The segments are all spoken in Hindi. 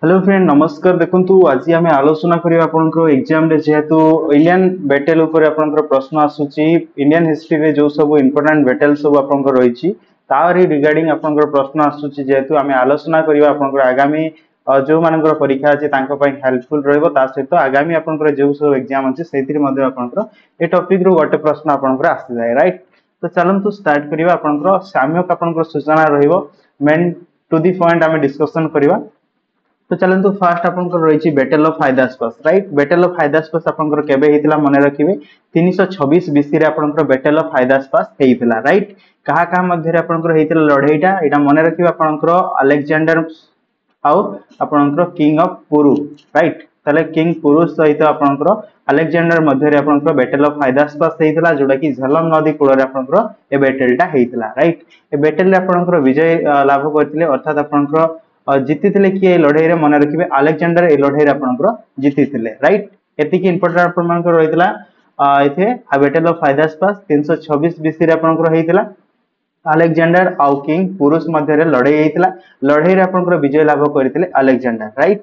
हेलो फ्रेंड नमस्कार देखंतु आज आम आलोचना करिया आपनकर एग्जाम रे जेहेतु इंडियन बैटल ऊपर आपनकर प्रश्न आसुची इंडियन हिस्ट्री रे जो सब इंपोर्टेंट बैटल सब आपनकर रहिची तारी रिगार्डिंग आपनकर प्रश्न आसुची जेहेतु आम आलोचना करिया आपनकर आगामी जो मानकर परीक्षा अछि तांको पय हेल्पफुल रहइबो ता सहित आगामी आपनकर जो सब एग्जाम अछि सेतिर मध्ये आपनकर ए टॉपिक रो गोटे प्रश्न आपनकर आसी जाय राइट। तो चलंतु स्टार्ट करिया आपनकर साम्यक आपनकर सूचना रहिबो मेन टू द पॉइंट आम डिस्कशन करिवा। तो चलंतु फास्ट आपनकर रहिछि battle of Hydaspes right. Battle of Hydaspes आपनकर केबे हेतिला मने रखिबे 326 बीसी रे आपनकर बैटल ऑफ हाइदास्पास हेतिला राइट। कहा कहा मध्य रे आपनकर हेतिला लढेइटा एटा मने रखिबे आपनकर अलेक्जेंडर आउ आपनकर किंग ऑफ पुरु राइट। तले किंग पुरु सहित आपनकर अलेक्जेंडर मध्य रे आपनकर बैटल ऑफ हाइदास्पास हेतिला जोडा कि झेलम नदी कूल रे आपनकर ए बैटलटा हेतिला राइट। ए बैटल रे आपनकर विजय लाभ करथिले अर्थात आपनकर जीति किए लड़ाई रे मन रखिए अलेक्जेंडर ए लड़ाई रे आपनकर जीति राइट। एतिक इंपोर्टेंट आपनकर रहितला इथे बैटल ऑफ हाइदास्पास 326 बीसी रे आपनकर हेतिला अलेक्जेंडर आउ किंग पुरुष मध्य रे लड़ाई हेतिला लड़ाई रे आपनकर विजय लाभ करथिले अलेक्जेंडर राइट।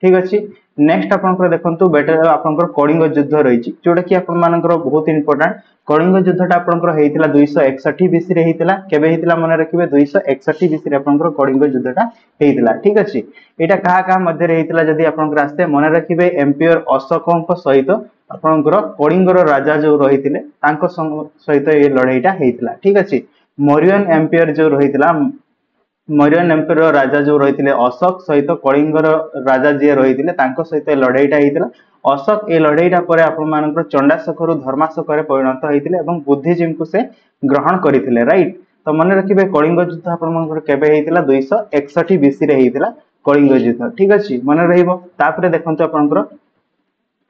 ठीक अछि नेक्स्ट आपनकर देखंतु बैटल आपनकर कलिंग युद्ध रहिछि जोटा कि आपन मानकर बहुत इंपोर्टेंट कलिंग युद्धटा आपनकर हेतिला 261 बीसी रे हेतिला केबे हेतिला मन रखिबे 261 बीसी रे आपनकर कलिंग युद्धटा हेतिला। ठीक अछि एटा कहा कहा मध्य रे हेतिला जदी आपनकर आस्ते मन रखिबे एम्पायर अशोकଙ୍କ सहित आपनकर कलिंगर राजा जो रहितिले तांको सहित ए लड़ाईटा हेतिला। ठीक अछि मौर्यन एम्पायर जो रहितिला मौर्यन एम्पायर राजा जो रहितिले अशोक सहित कलिंगर राजा जे रहितिले तांको सहित लड़ाईटा हेतिला। अशोक ए लड़ाईटा परे आपन मानकर चंडाशोकरु धर्माशोक रे परिणत हेतिले एवं बुद्धिजीव को से ग्रहण करितिले राइट। तो मन रखिबे कलिंग युद्ध आपन मानकर केबे हेतिला 261 बीसी रे हेतिला कलिंग युद्ध। ठीक अछि मन रहिबो तापरे देखंतु आपनकर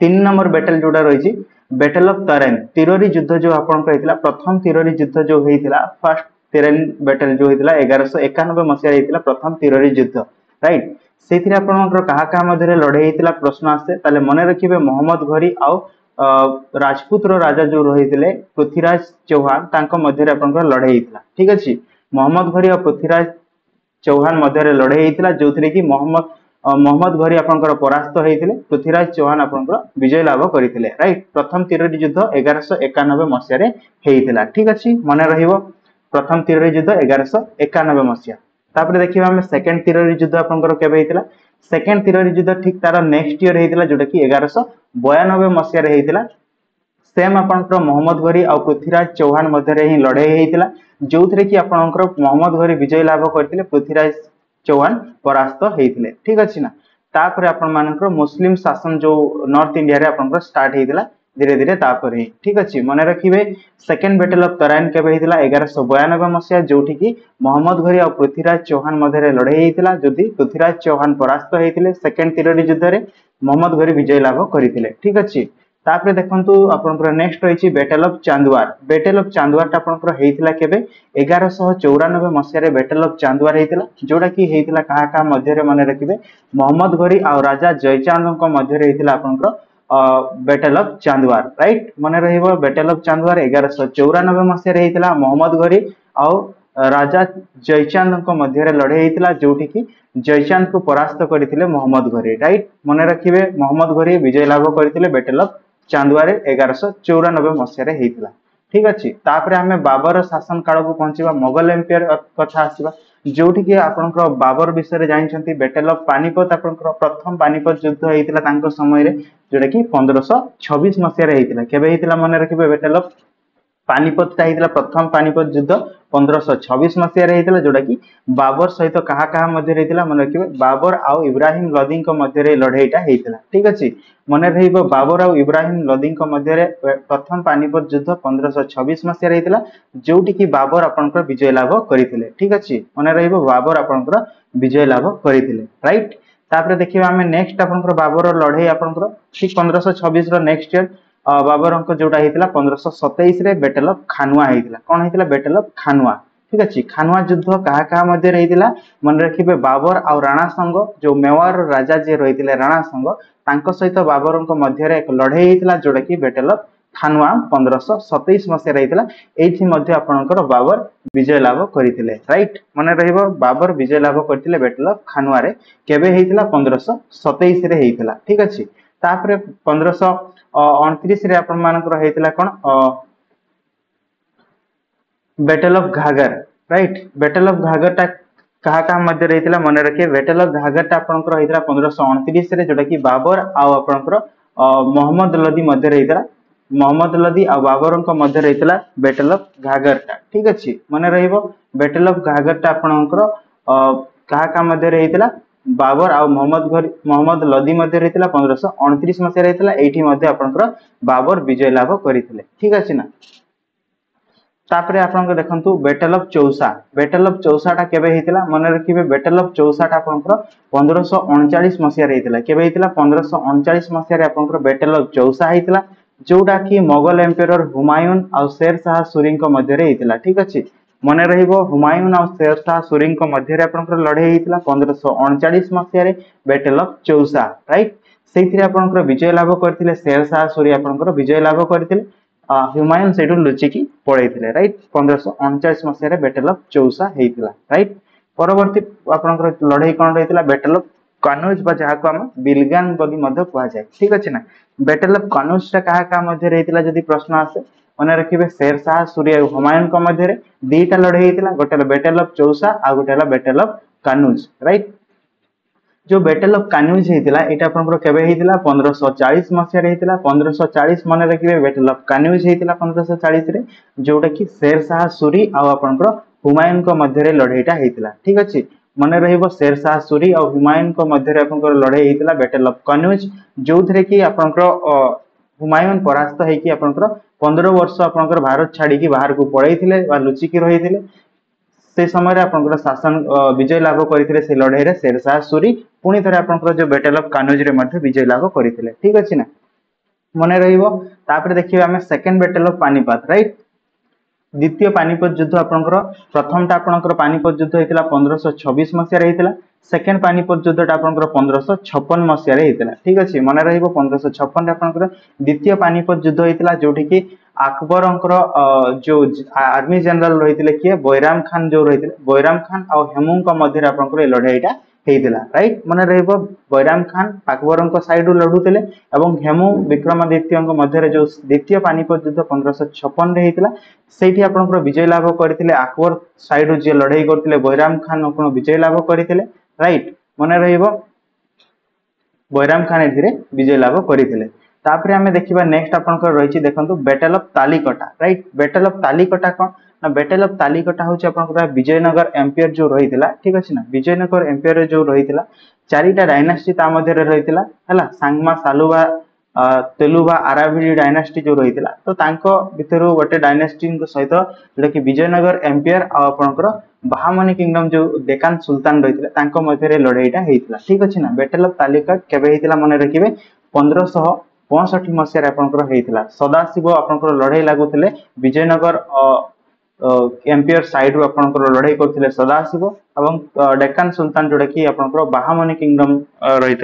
3 नंबर बैटल जोडा रहिछि बैटल ऑफ तरेन तिरोरी युद्ध जो आपन हेतिला प्रथम तिरोरी युद्ध जो हेतिला फर्स्ट तेरेन बैटल जो हेतिला 1191 मसिया हेतिला प्रथम तिरोरी युद्ध राइट। सेथिरे आपनकर कहा कहा मध्य रे लड़ाई हेतिला प्रश्न आसे ताले मने रखिबे मोहम्मद घोरी आउ राजपूत रो राजा जो रहितिले पृथ्वीराज चौहान तांको मध्य रे आपनकर लड़ाई हेतिला। ठीक अछि मोहम्मद घोरी और पृथ्वीराज चौहान मध्य रे लड़ाई हेतिला जोथिरे कि मोहम्मद घोरी आपनकर परास्त हेतिले पृथ्वीराज चौहान आपनकर विजय लाभ करथिले राइट। प्रथम तिरोरी युद्ध 1191 मसिया रे हेतिला। ठीक अछि मने रहिबो प्रथम तिरोरी युद्ध 1191 मसिया। तापर देखिबा हम सेकंड तिरोरी युद्ध आपनकर केबे हेतिला सेकंड तिरोरी युद्ध ठीक तार नेक्स्ट ईयर हेतिला जोटा कि 1192 मसिया रे हेतिला सेम आपनकर मोहम्मद घोरी और पृथ्वीराज चौहान मध्य रे ही लड़ाई हेतिला जोथिरे कि आपनकर मोहम्मद घोरी विजय लाभ करथिले पृथ्वीराज चौहान परास्त हेतिले। ठीक अछि ना तापर आपन मानकर मुस्लिम शासन जो नॉर्थ इंडिया रे आपनकर स्टार्ट हेतिला धीरे धीरे तापर ही। ठीक अछि मने रखिबे सेकंड बैटल ऑफ तराइन केबे हेतिला 1192 मसिया जोठी कि मोहम्मद घोरी और पृथ्वीराज चौहान मध्य रे लड़ाई हेतिला जदि पृथ्वीराज चौहान परास्त हेतिले सेकंड तिरोरी युद्ध रे मोहम्मद घोरी विजय लाभ करथिले। ठीक अछि तापर देखंतु आपनकर नेक्स्ट रहिछि battle of Chandawar. Battle of Chandawar ता आपनकर हेतिला केबे 1194 मसिया रे बैटल ऑफ चांदवार हेतिला जोडा कि हेतिला कहा कहा मध्य रे माने रखिबे मोहम्मद घोरी और राजा जयचांदଙ୍କ मध्य रे हेतिला आपनकर बैटल ऑफ चांदवार राइट। मने रहिबो बैटल ऑफ चांदवार 1194 मसिया रे हेतिला मोहम्मद घोरी और राजा जयचांदଙ୍କ मध्य रे लड़ाई हेतिला जोठी कि जयचांद को परास्त करथिले मोहम्मद घोरी राइट। मने रखिबे मोहम्मद घोरी विजय लाभ करथिले बैटल ऑफ चांदवार 1194 मसिया रे हेतिला। ठीक अछि तापर हमें बाबर शासन काल को पहुंचीबा मोगल एम्पायर कथा आसीबा जोठी कि आपनकर बाबर विषय रे जानिछंती बैटल ऑफ पानीपत आपनकर प्रथम पानीपत युद्ध हेतिला तांको समय रे जोटा कि 1526 मसिया रे हेतिला केबे हेतिला मने रखिबे बैटल ऑफ पानीपत ता हेतिला प्रथम पानीपत युद्ध 1526 मसिया रे हेतिला जोटा कि बाबर सहित कहा कहा मध्य रे हेतिला मने रखिबे बाबर आउ इब्राहिम लोदी को मध्य रे लड़ाईटा हेतिला। ठीक अछि मने रहिबो बाबर आउ इब्राहिम लोदी को मध्य रे प्रथम पानीपत युद्ध 1526 मसिया रे हेतिला जोटी कि बाबर आपनकर विजय लाभ करथिले। ठीक अछि मने रहिबो बाबर आपनकर विजय लाभ करथिले राइट। तापर देखिबा हमें नेक्स्ट आपनकर बाबर लड़ाई आपनकर ठीक 1526 रो नेक्स्ट ईयर बाबर अंक जोटा हेतिला 1527 रे बैटल ऑफ खानुआ हेतिला कोन हेतिला बैटल ऑफ खानुआ। ठीक अछि खानुआ युद्ध कहा कहा मध्य रे हेतिला मन रखिबे बाबर और राणा संग जो मेवार राजा जे रहितिले राणा संग तांको सहित बाबर अंक मध्य रे एक लड़ाई हेतिला जोटा कि बैटल ऑफ खानुआ 1527 मसीह रहीतला एथि मध्ये आपनकर बाबर विजय लाभ करथिले राइट माने रहइबो बाबर विजय लाभ करथिले बैटल ऑफ खानुआ रे केबे हेइतला 1527 रे हेइतला ठीक अछि तापरे 1529 रे आपन मानकर हेइतला कोन battle of Ghaghra right battle of Ghaghra टा कहा कहा मध्य रहीतला मने रखिए बैटल ऑफ घागर टा आपनकर हेइतला 1529 रे जोटा कि बाबर आ आपनकर मोहम्मद लदी मध्य रहीतला मोहम्मद लदी आ बाबर मध्य रहीतला बैटल ऑफ घागर टा ठीक अछि मने रहिबो बैटल ऑफ घागर टा आपनकर कहा कहा मध्य रहीतला बाबर आ मोहम्मद लदी मध्य रहीतला 1529 मसीह रहीतला एठी मध्य आपनकर बाबर विजय लाभ करथिले ठीक अछि ना तापरे आपन देखंतु बैटल ऑफ चौसा टा केबे हेतिला मने रखिबे बैटल ऑफ चौसा टा आपनकर 1539 मसिया रे हेतिला केबे हेतिला 1539 मसिया रे आपनकर बैटल ऑफ चौसा हेतिला जोटा कि मोगल एम्पायर हुमायून और शेर शाह सूरी मध्य रे हेतिला ठीक अछि मने रहिबो हुमायून और शेर शाह सूरी मध्य रे आपनकर लड़ाई हेतिला 1539 मसिया रे बैटल ऑफ चौसा राइट सेथिरे आपनकर विजय लाभ करथिले शेर शाह सूरी आपनकर विजय लाभ करथिले हुमायून सेठू लुचिकी पड़े राइट 1539 मसीह बैटल ऑफ चौसा हेतिला राइट परवर्ती आपनकर लड़ाई कौन रही बैटल ऑफ कनौज जहाँ को आम बिलगान बोली कह जाए ठीक अच्छे ना बैटल ऑफ कनौज टा क्या मध्य रही जदि प्रश्न आसे मन रखिए शेर शाह सूरी हुमायून मध्य दीटा लड़ाई होता गोटे बैटल ऑफ चौसा आ गोटे बैटल ऑफ कनौज राइट जो बैटल ऑफ कान्यूज हेतिला एटा आपनकर केबे हेतिला 1540 मसिया रे हेतिला 1540 मने रखिबे बैटल ऑफ कान्यूज हेतिला 1540 रे जोटा कि शेर शाह सूरी आ आपनकर हुमायून को मध्य रे लड़ाईटा हेतिला ठीक अछि मने रहिबो शेर शाह सूरी और हुमायून को मध्य रे आपनकर लड़ाई हेतिला बैटल ऑफ कान्यूज जोथरे कि आपनकर हुमायून परास्त हेकि आपनकर 15 वर्ष आपनकर भारत छाड़ी कि बाहर को पळैथिले बा लुचिकी रहिथिले से समय आपनकर शासन विजय लाभ करथिले से लड़ाई रे शेर शाह सूरी पुणी थे आपनकर जो बैटल ऑफ कान्यूज रे मध्य विजय लाभ करथिले ठीक अछि ना मने रहिबो तापर देखिबे हमें second battle of Panipat right द्वितीय पानीपत युद्ध आपनकर प्रथम टा आपनकर पानीपत युद्ध हेतिला 1526 मसिया रे हेतिला सेकंड पानीपत युद्ध टा आपनकर 1556 मसिया रे हेतिला ठीक अछि मने रहिबो 1556 रे आपनकर द्वितीय पानीपत युद्ध हेतिला जोठी कि अकबर जो आर्मी जनरल रही किए बैराम खान जो रही बैराम खान और हेमू मध्य आपंकर लड़ाईटा होता राइट मन रहिबो बैराम खान अकबर साइड लड़ुले और हेमू विक्रमादित्य मध्य जो द्वितीय पानीपत युद्ध 1556 रे होता से आपंकर विजय लाभ करते अकबर साइड जी लड़ाई करते बैराम खान विजय लाभ करते राइट मन रहिबो बैराम खान ए विजय लाभ करते तापरे हमें देखिबा नेक्स्ट आपनकर रहिछि देखंतु battle of Talikota right battle of Talikota कोन ना बैटल ऑफ तालिकटा होछि आपनकर विजयनगर एम्पायर जो रहितला ठीक अछि ना विजयनगर एम्पायर जो रहितला चारिटा डायनास्टी ता मध्ये रहितला हला सांगमा सालुवा तेलुवा आराभिडी डायनास्टी जो रहितला तो तांको भितरु गोटे डायनास्टी सहित जेटा कि विजयनगर एम्पायर आ आपनकर बाहामनी किंगडम जो डेकान सुल्तान रहितला तांको मध्ये लड़ाईटा हेतिला ठीक अछि ना बैटल ऑफ तालिकट केबे हेतिला मने रखिबे 1565 मसीह आपंकर सदाशिव आपंकर लड़ाई लगुले विजयनगर एम्पायर साइड रू आपंकर लड़ाई करते सदाशिव और डेक्कन सुल्तान जोटा कि आपंकर बाहामनी किंगडम रही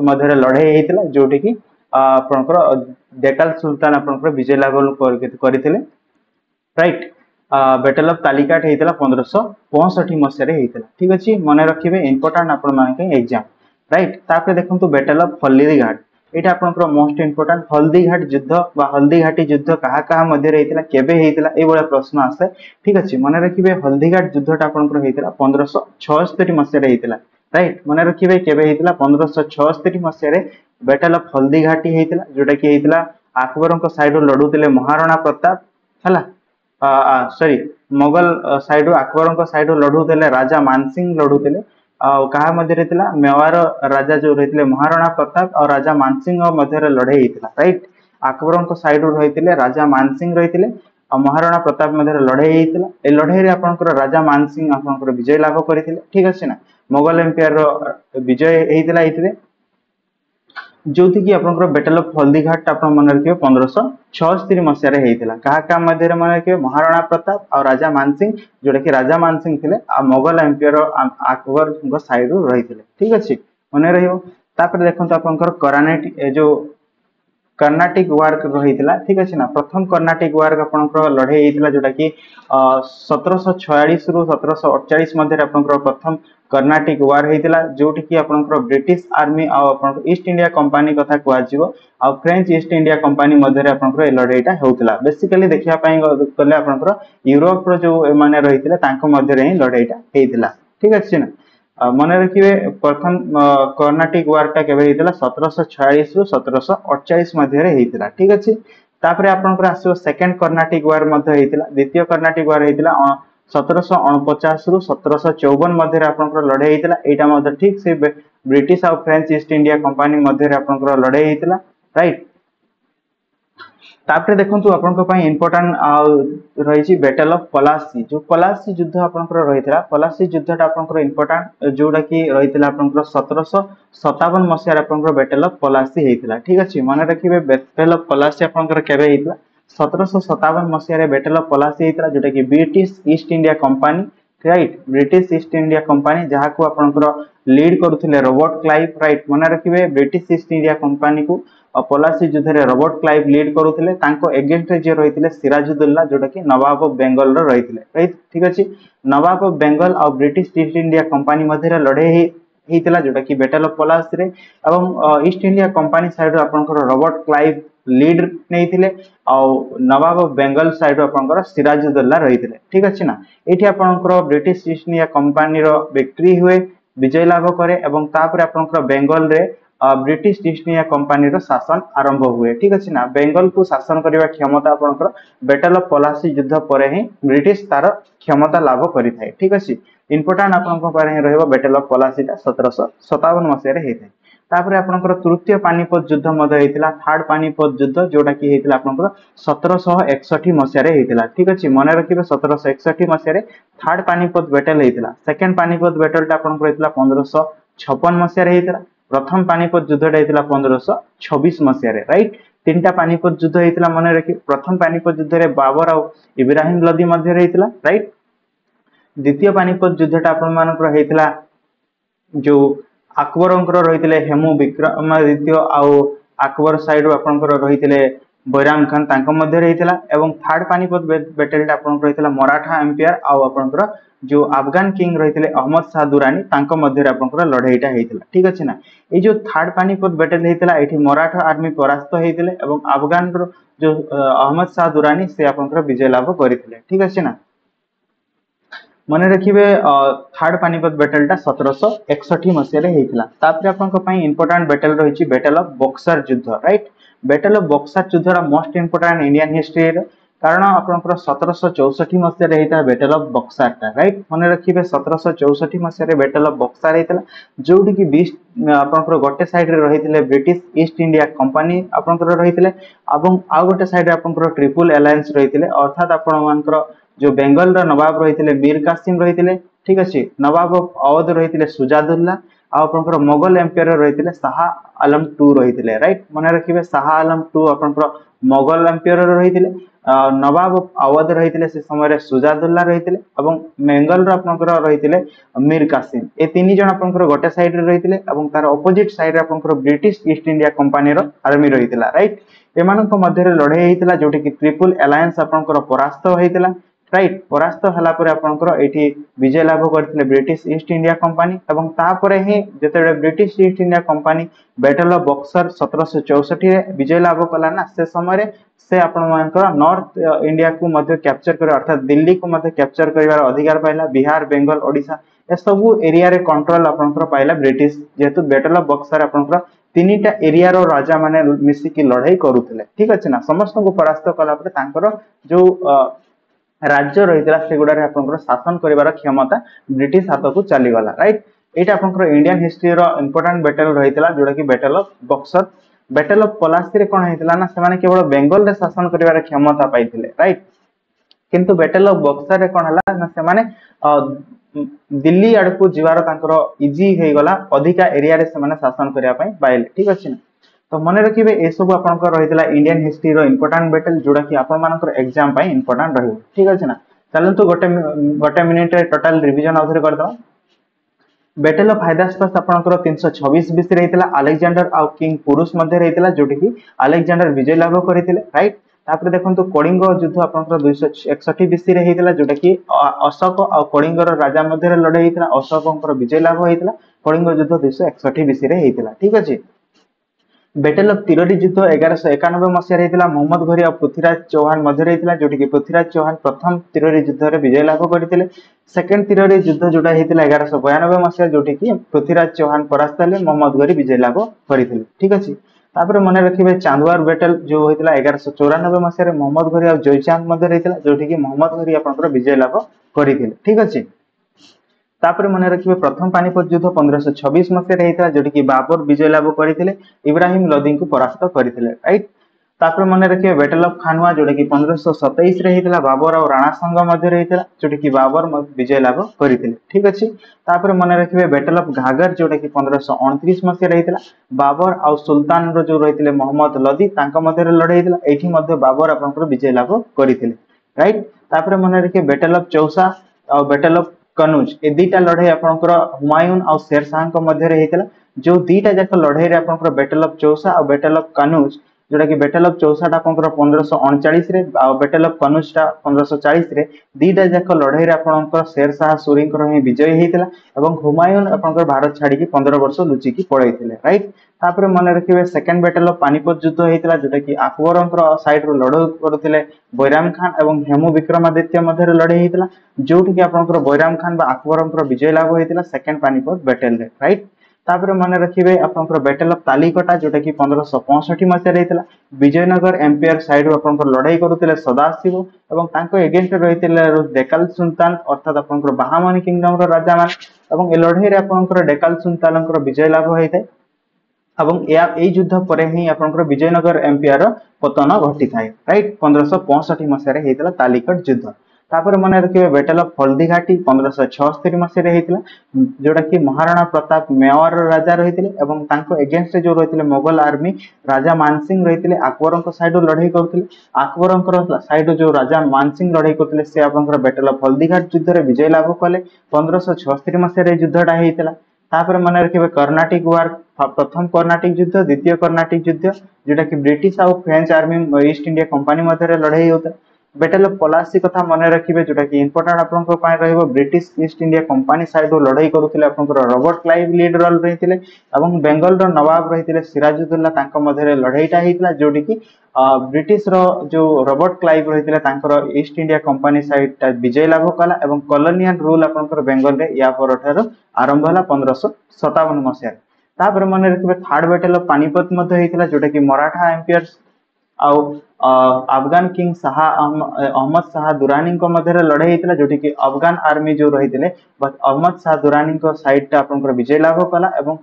मध्य लड़ाई होता जोटि कि आपंकर डेक्कन सुल्तान आपंकर विजय लाभ करते राइट बैटल ऑफ तालिकाट होता 1565 मसीह ठीक अच्छे मन रखिए इंपोर्टाट आप एग्जाम राइट तापर देखो बैटल ऑफ हल्दीघाट एटा आपनकर मोस्ट इंपोर्टेंट हल्दीघाट युद्ध बा हल्दीघाटी युद्ध कहा कहा मध्य रहीतला केबे हेतिला ए बडा प्रश्न आसे ठीक अछि मने रखिबे हल्दीघाट युद्धटा आपनकर हेतिला 1576 मसिया रे हेतिला राइट मने रखिबे केबे हेतिला 1576 मसिया रे बैटल ऑफ हल्दीघाटी हेतिला जोटा कि हेतिला अकबर को साइड लडुतिले महाराणा प्रताप हला सॉरी मोगल साइड अकबर को साइड लडुतिले राजा मानसिंह लडुतिले कहा मध्य मेवार राजा जो रही महाराणा प्रताप और राजा मानसिंह मध्य लड़ाई होता राइट अकबर साइड रही राजा मानसिंह रही महाराणा प्रताप मध्य लड़ाई होता ए लड़ाई रे आपनकर राजा मानसिंह आपनकर विजय लाभ करते ठीक अच्छे ना मोगल एम्पायर विजय होता जो कि आपनकर बैटल ऑफ हल्दीघाट आप मन रखिए 1576 मसीह होता क्या मध्य मन रखिए महाराणा प्रताप और राजा मानसिंह जोटा कि राजा मानसिंह थे मोगल एम्पायर अकबर साइड रही ठीक अच्छे मन रही देखो आपनकर करानेट जो कर्नाटिक वार रहीतिला ठीक अछि ना प्रथम कर्नाटिक वार आपनकर लड़ाई हेतिला जोटा कि 1746 रु 1748 मध्ये आपनकर प्रथम कर्नाटिक वार हेतिला जोटी कि आपनकर ब्रिटिश आर्मी आ आपनकर ईस्ट इंडिया कंपनी कथा कुआ जिवो आ फ्रेंच ईस्ट इंडिया कंपनी मध्ये रे आपनकर ए लड़ाईटा हेउतिला बेसिकली देखिया पई गले आपनकर यूरोप रो जो माने रहीतिले तांको मध्ये रे लड़ाईटा हेतिला ठीक अछि ना मन रखिए प्रथम कर्नाटिक वार टा केबे हेतिला 1746 रु 1748 मध्ये रे हेतिला ठीक अछि तापरे आपनकर आसीबो सेकंड कर्नाटिक वार मध्ये हेतिला द्वितीय कर्नाटिक वार हेतिला 1749 रु 1754 मध्ये रे आपनकर लड़ाई हेतिला एटा मध्ये ठीक से ब्रिटिश और फ्रेंच ईस्ट इंडिया कंपनी मध्ये रे आपनकर लड़ाई हेतिला राइट तापरे देखंतु आपनका पई इंपोर्टेंट रहिछि बैटल ऑफ पलासी जो पलासी युद्ध आपनकर रहितला पलासी युद्धटा आपनकर इंपोर्टेंट जोडा कि रहितला आपनकर 1757 मसिया आपनकर बैटल ऑफ पलासी हेतिला ठीक अछि माने रखिबे बैटल ऑफ पलासी आपनकर केबे हेतिला 1757 मसिया रे बैटल ऑफ पलासी हेतिला जोटा कि British East India company right British East India company जहा को आपनकर लीड करूथिले रॉबर्ट क्लाइव राइट माने रखिबे ब्रिटिश ईस्ट इंडिया कंपनी को पलासी युद्ध रे रॉबर्ट क्लाइव लीड करूथिले तांको एगेंस्ट रे जे रहिथिले सिराजुद्दौला जोटा कि नवाब ऑफ बेंगल रो रहिथिले राइट ठीक अछि नवाब ऑफ बेंगल और ब्रिटिश ईस्ट इंडिया कंपनी मध्ये रे लड़ाई हेतिला जोटा कि बैटल ऑफ पलासी रे एवं ईस्ट इंडिया कंपनी साइड रो आपनकर रॉबर्ट क्लाइव लीड नेथिले और नवाब ऑफ बेंगल साइड रो आपनकर सिराजुद्दौला रहिथिले ठीक अछि ना एठी आपनकर ब्रिटिश ईस्ट इंडिया कंपनी रो विक्ट्री हुए विजय लाभ करे एवं तापर आपनकर बेंगल रे ब्रिटिश ईस्ट इंडिया कंपनी रो शासन आरंभ हुए ठीक अछि ना बेंगल को शासन करबा क्षमता आपनकर बैटल ऑफ पलासी युद्ध परे ही ब्रिटिश तार क्षमता लाभ करिथाय ठीक अछि इंपोर्टेंट आपनकर परे रहबो बैटल ऑफ पलासी ता 1757 मसिया रे हेतै तापर आपनकर तृतीय पानीपत युद्ध मध्ये हेतिला थर्ड पानीपत युद्ध जोटा कि हेतिला आपनकर 1761 मसिया रे हेतिला ठीक अछि मने रखिबे 1761 मसिया रे थर्ड पानीपत बैटल हेतिला सेकंड पानीपत बैटल ता आपनकर हेतिला 1556 मसिया रे हेतिला प्रथम पानीपत युद्धटा हेतिला 1526 मसिया रे राइट तीनटा पानीपत युद्ध हेतिला मने रखि प्रथम पानीपत युद्ध रे बाबर और इब्राहिम लोदी मध्ये रे हेतिला राइट द्वितीय पानीपत युद्धटा आपन मानकर हेतिला जो अकबरंकर रहितिले हेमु विक्रमादित्य आउ अकबर साइड आपनकर रहितिले बैराम खान तांको मध्ये रहितिला एवं थर्ड पानीपत बैटलटा आपनकर रहितिला मराठा एम्पायर आउ आपनकर जो अफगान किंग रहितिले अहमद शाह दुरानी तांको मध्ये आपनकर लड़ाईटा हेतिला ठीक अछि ना ए जो थर्ड पानीपत बैटल हेतिला एठी मराठा आर्मी परास्त हेतिले एवं अफगान रो जो अहमद शाह दुरानी से आपनकर विजय लाभ करितिले ठीक अछि ना मन रखिबे थर्ड पानीपत बैटलटा 1761 मसिया रे हेतिला तापर आपनक पई इंपोर्टेंट बैटल रहिछि बैटल ऑफ बक्सर युद्ध राइट बैटल ऑफ बक्सर युद्धरा मोस्ट इंपोर्टेंट इंडियन हिस्ट्री रे कारण आपनकर 1764 मसिया रे हेता बैटल ऑफ बक्सर ता राइट मन रखिबे 1764 मसिया रे बैटल ऑफ बक्सर हेतिला जोडी कि 20 आपनकर गोटे साइड रे रहितिले ब्रिटिश ईस्ट इंडिया कंपनी आपनकर रहितिले एवं आ गोटे साइड रे आपनकर ट्रिपल अलायंस रहितिले अर्थात आपन मानकर जो बेंगल रा नवाब रहितिले मीर कासिम रहितिले ठीक अछि नवाब ऑफ अवध रहितिले सुजादुल्ला आ आपनकर मुगल एम्पायर रहितिले शाह आलम 2 रहितिले राइट मने रखिबे शाह आलम 2 आपनकर मुगल एम्पायर रहितिले नवाब ऑफ अवध रहितिले से समय रे सुजादुल्ला रहितिले एवं बेंगल रा आपनकर रहितिले मीर कासिम ए तीन जण आपनकर गोटे साइड रे रहितिले एवं तार ऑपोजिट साइड रे आपनकर ब्रिटिश ईस्ट इंडिया कंपनी रो आर्मी रहितिला राइट एमानक मध्ये रे लड़ाई हेतिला जोटी कि ट्रिपल अलायंस आपनकर परास्त हेतिला राइट परास्त हला पर आपनकर एठी विजय लाभ करथिले ब्रिटिश ईस्ट इंडिया कंपनी एवं तापरे ही जते British East India company battle of Buxar 1764 रे विजय लाभ कला ना से समय रे से आपन मानकर नॉर्थ इंडिया को मध्ये कैप्चर करे अर्थात दिल्ली को मध्ये कैप्चर करिवार अधिकार पाइला बिहार बेंगल ओडिशा ए सब एरिया रे कंट्रोल आपनकर पाइला ब्रिटिश जेतु बैटल ऑफ बक्सर आपनकर तीनटा एरिया रो राजा माने मिसी की लड़ाई करूथिले ठीक अछि ना समस्त को परास्त कला पर तांकर जो राज्य रहितला सेगुडा रे आपनकर शासन करिवार क्षमता ब्रिटिश हाथ को चली गला राइट एटा आपनकर इंडियन हिस्ट्री रो इंपोर्टेंट बैटल रहितला जोडा कि battle of Buxar battle of Plassey रे कोन हेतिला ना से माने केवल बेंगल रे शासन करिवार क्षमता पाइथिले राइट किंतु बैटल ऑफ बक्सर रे कोन हला ना से माने दिल्ली आड़ को जिवार तांकर इजी हे गला अधिका एरिया रे से माने शासन करिया पई पाइले ठीक अछि ना तो मन रखिबे ए सब आपनकर रहितला इंडियन हिस्ट्री रो इंपोर्टेंट बैटल जोडा कि आपन मानकर एग्जाम पई इंपोर्टेंट रहयो ठीक अछि ना चलन तो गोटे मिनिट रे टोटल रिवीजन आउथरे कर दो बैटल ऑफ हाइदास्पास आपनकर 326 बीसी रहितला अलेक्जेंडर आ किंग पुरुष मध्ये रहितला जोटी कि अलेक्जेंडर विजय लाभ करथिले राइट। तापर देखंतु कलिंग युद्ध आपनकर 261 बीसी रे हेतिला जोटा कि अशोक आ कलिंगर राजा मध्ये लड़ाई हेतिला अशोकंकर विजय लाभ हेतिला कलिंग युद्ध 261 बीसी रे हेतिला ठीक अछि। बैटल ऑफ तिरोडी युद्ध 1191 मसीह हेतिला मोहम्मद घोरी और पृथ्वीराज चौहान मध्य हेतिला जोटी कि पृथ्वीराज चौहान प्रथम तिरोडी युद्ध रे विजय लाभ करथिले। सेकंड तिरोडी युद्ध जोटा हेतिला 1192 मसीह जोटी कि पृथ्वीराज चौहान परास्त हेले मोहम्मद घोरी विजय लाभ करथिले ठीक अछि। तापर मन रखिबे चांदवार बैटल जो होइतिला 1194 मसीह रे मोहम्मद घोरी और जयचांद मध्य हेतिला जोटी कि मोहम्मद घोरी आपनकर विजय लाभ करथिले ठीक अछि। तापर मन रखिबे प्रथम पानीपत युद्ध 1526 मसीह हेतिला जोटी कि बाबर विजय लाभ करथिले इब्राहिम लोदी को परास्त करथिले राइट। तापर मन रखिबे बैटल ऑफ खानवा जोटा कि 1527 रे हेतिला बाबर और राणा संघ मध्य हेतिला जोटी कि बाबर विजय लाभ करथिले ठीक अछि। तापर मन रखिबे बैटल ऑफ घाघर जोटा कि 1529 मसीह हेतिला बाबर और सुल्तान रो जो रहितले मोहम्मद लोदी तांका मध्य लड़ाई हेतिला एठी मध्य बाबर आपनकर विजय लाभ करथिले राइट। तापर मन रखिबे बैटल ऑफ चौसा और बैटल ऑफ कनौज ए दीटा लड़ाई आपनकर हुमायून और शेरशाह के मध्य हेतिला जो दीटा जाक लड़ाई रे आपनकर बैटल ऑफ चौसा और बैटल ऑफ कनौज जोटा कि बैटल ऑफ चौसा टा आपनकर 1539 रे और बैटल ऑफ कनौज टा 1540 रे दीटा जाक लड़ाई रे आपनकर शेरशाह सूरींकर ही विजय हेतिला एवं हुमायून आपनकर भारत छाड़ी की 15 वर्ष लुचि की पड़ैथिले राइट। तापर मन रखिबे सेकंड बैटल ऑफ पानीपत युद्ध हेतिला जोटा कि अकबरंकर साइड रो लड़ाई करथिले बैराम खान एवं हेमु विक्रमादित्य मध्य लड़ाई हेतिला जोटी कि आपनकर बैराम खान बा अकबरंकर विजय लाभ हेतिला सेकंड पानीपत बैटल रे राइट। तापर मन रखिबे आपनकर बैटल ऑफ तालीकटा जोटा कि 1565 मसीह हेतिला विजयनगर एम्पायर साइड रो आपनकर लड़ाई करूथिले सदाशिव एवं तांको एगेंस्ट रहितिले डेकाल सुल्तान अर्थात आपनकर बाहामनी किंगडम रो राजा मान एवं ए लड़ाई रे आपनकर डेकाल सुल्तानकर विजय लाभ होइते एवं ए युद्ध पर ही आपनकर विजयनगर एम्पायर पतन घटी थाए राइट 1565 मसीह रे हेतिला तालीकट युद्ध। तापर मन रखिबे बैटल ऑफ हल्दीघाटी 1576 मसीह रे हेतिला जोटा कि महाराणा प्रताप मेवार राजा रहितिले एवं तांको एगेंस्ट जो रहितिले मुगल आर्मी राजा मानसिंह रहितिले अकबरंक साइड लड़ाई करथिले अकबरंकर साइड जो राजा मानसिंह लड़ाई करथिले से आपनकर बैटल ऑफ हल्दीघाट युद्ध रे विजय लाभ कले 1576 मसीह रे युद्धटा हेतिला। तापर मन रखिबे कर्नाटिक वार प्रथम कर्नाटिक युद्ध द्वितीय कर्नाटिक युद्ध जोटा कि ब्रिटिश और French army East India company मध्य लड़ाई होता। बैटल ऑफ पलासी कथा मन रखिबे जोटा कि इंपोर्टेंट आपनकर पाए रहइबो British East India company side रो लड़ाई करूथिले आपनकर रॉबर्ट क्लाइव लीड रोल रहिथिले एवं बेंगल रो नवाब रहिथिले सिराजुद्दौला तांका मध्य लड़ाईटा हेतिला जोटी कि ब्रिटिश रो जो रॉबर्ट क्लाइव रहिथिले तांकर ईस्ट इंडिया कंपनी साइड ता विजय लाभ कला एवं कॉलोनियल रूल आपनकर बेंगल रे या परठारो आरंभ होला 1557 मसीह। तापर मन रखिबे थर्ड बैटल ऑफ पानीपत मध्य हेतिला जोटा कि मराठा एम्पायर आउ अफगान किंग शाह अहमद शाह दुरानी को मध्य लड़ाई हेतिला जोटी कि अफगान आर्मी जो रहितिले बट अहमद शाह दुरानी को साइड टा आपनकर विजय लाभ कला एवं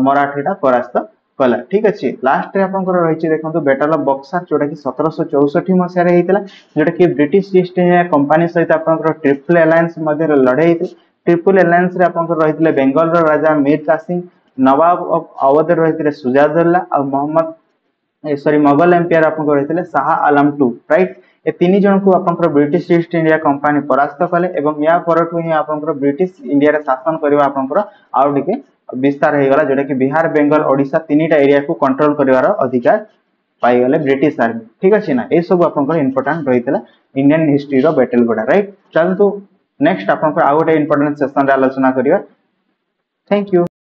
मराठीटा परास्त कला ठीक अछि। लास्ट रे आपनकर रहिछि देखंतु बैटल ऑफ बक्सर जोटा कि 1764 मसीह रे हेतिला जोटा कि ब्रिटिश ईस्ट इंडिया कंपनी सहित आपनकर ट्रिपल अलायंस मध्य लड़ाई हेतिला ट्रिपल अलायंस रे आपनकर रहितिले बेंगल रो राजा मीर कासिम नवाब ऑफ अवध रहितिले सुजाउद्दौला और मोहम्मद सॉरी मुगल एम्पायर आपनकर रहितिले शाह आलम टू राइट। ए तीन जन को आपनकर ब्रिटिश ईस्ट इंडिया कंपनी परास्त कले एवं या परठु ही आपनकर ब्रिटिश इंडिया रे शासन करबा आपनकर आउ टिके विस्तार हे गला जोटा कि बिहार बेंगल ओडिशा तीनटा एरिया को कंट्रोल करिवार अधिकार पाई गले ब्रिटिश आर्मी ठीक अछि ना। ए सब आपनकर इंपोर्टेंट रहितला इंडियन हिस्ट्री रो बैटल गोडा राइट। चलतु नेक्स्ट आपनकर आउ गोटे इंपोर्टेंट सेशन रे आलोचना करिवा। Thank you.